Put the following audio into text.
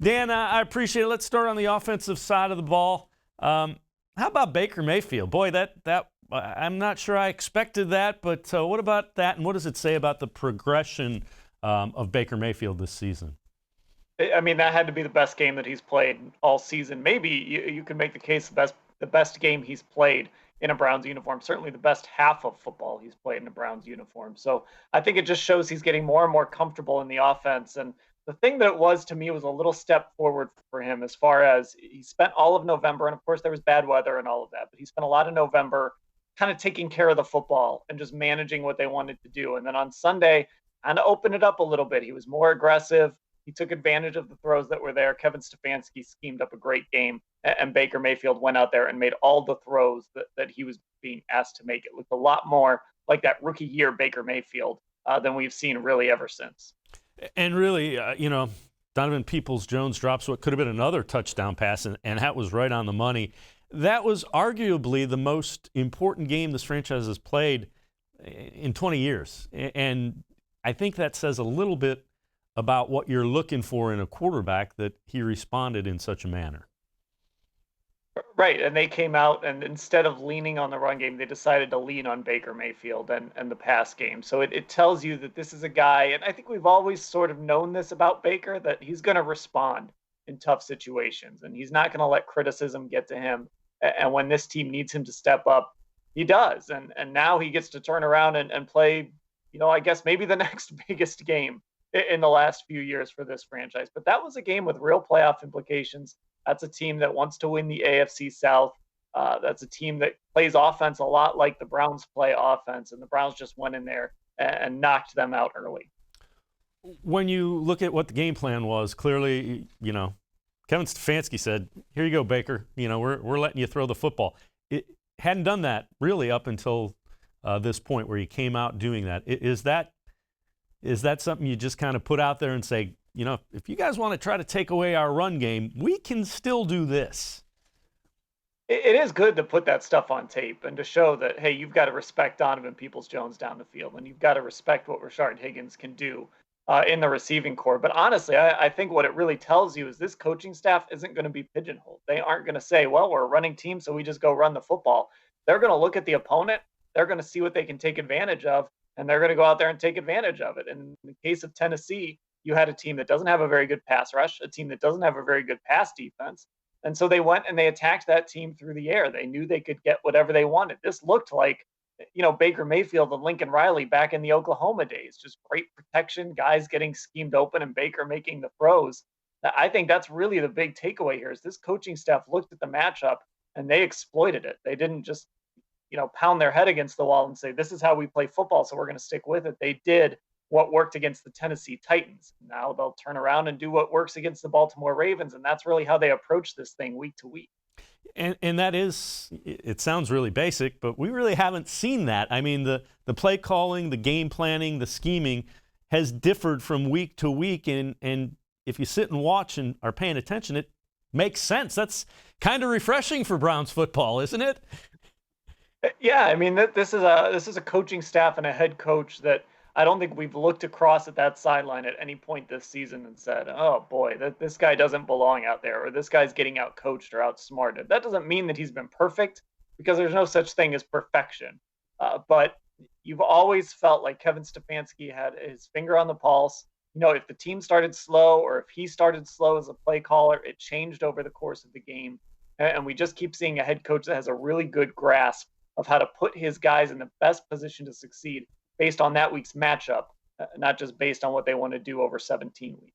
Dan, I appreciate it. Let's start on the offensive side of the ball. How about Baker Mayfield? Boy, that I'm not sure I expected that, but what about that, and what does it say about the progression of Baker Mayfield this season? I mean, that had to be the best game that he's played all season. Maybe you could make the case the best game he's played in a Browns uniform. Certainly the best half of football he's played in a Browns uniform. So I think it just shows he's getting more and more comfortable in the offense. And the thing that it was to me was a little step forward for him as far as he spent all of November, and of course there was bad weather and all of that, but he spent a lot of November kind of taking care of the football and just managing what they wanted to do. And then on Sunday, kind of opened it up a little bit. He was more aggressive. He took advantage of the throws that were there. Kevin Stefanski schemed up a great game, and Baker Mayfield went out there and made all the throws that he was being asked to make. It looked a lot more like that rookie year Baker Mayfield than we've seen really ever since. And really, Donovan Peoples-Jones drops what could have been another touchdown pass, and that was right on the money. That was arguably the most important game this franchise has played in 20 years. And I think that says a little bit about what you're looking for in a quarterback, that he responded in such a manner. Right, and they came out, and instead of leaning on the run game, they decided to lean on Baker Mayfield and the pass game. So it tells you that this is a guy, and I think we've always sort of known this about Baker, that he's going to respond in tough situations, and he's not going to let criticism get to him. And when this team needs him to step up, he does. And now he gets to turn around and play, I guess maybe the next biggest game in the last few years for this franchise. But that was a game with real playoff implications. That's a team that wants to win the AFC South. That's a team that plays offense a lot like the Browns play offense, and the Browns just went in there and knocked them out early. When you look at what the game plan was, clearly, Kevin Stefanski said, "Here you go, Baker. We're letting you throw the football." It hadn't done that really up until this point where he came out doing that. Is that something you just kind of put out there and say, if you guys want to try to take away our run game, we can still do this? It is good to put that stuff on tape and to show that, hey, you've got to respect Donovan Peoples-Jones down the field, and you've got to respect what Rashard Higgins can do in the receiving core. But honestly, I think what it really tells you is this coaching staff isn't going to be pigeonholed. They aren't going to say, well, we're a running team, so we just go run the football. They're going to look at the opponent. They're going to see what they can take advantage of, and they're going to go out there and take advantage of it. And in the case of Tennessee, you had a team that doesn't have a very good pass rush, a team that doesn't have a very good pass defense. And so they went and they attacked that team through the air. They knew they could get whatever they wanted. This looked like, Baker Mayfield and Lincoln Riley back in the Oklahoma days. Just great protection, guys getting schemed open, and Baker making the throws. I think that's really the big takeaway here is this coaching staff looked at the matchup and they exploited it. They didn't just, pound their head against the wall and say, this is how we play football, so we're going to stick with it. They did what worked against the Tennessee Titans. Now they'll turn around and do what works against the Baltimore Ravens, and that's really how they approach this thing week to week. And that is, it sounds really basic, but we really haven't seen that. I mean, the play calling, the game planning, the scheming has differed from week to week, and if you sit and watch and are paying attention, it makes sense. That's kind of refreshing for Browns football, isn't it? Yeah, I mean, this is a coaching staff and a head coach that I don't think we've looked across at that sideline at any point this season and said, oh boy, this guy doesn't belong out there, or this guy's getting out coached or outsmarted. That doesn't mean that he's been perfect, because there's no such thing as perfection. But you've always felt like Kevin Stefanski had his finger on the pulse. If the team started slow or if he started slow as a play caller, it changed over the course of the game. And we just keep seeing a head coach that has a really good grasp of how to put his guys in the best position to succeed based on that week's matchup, not just based on what they want to do over 17 weeks.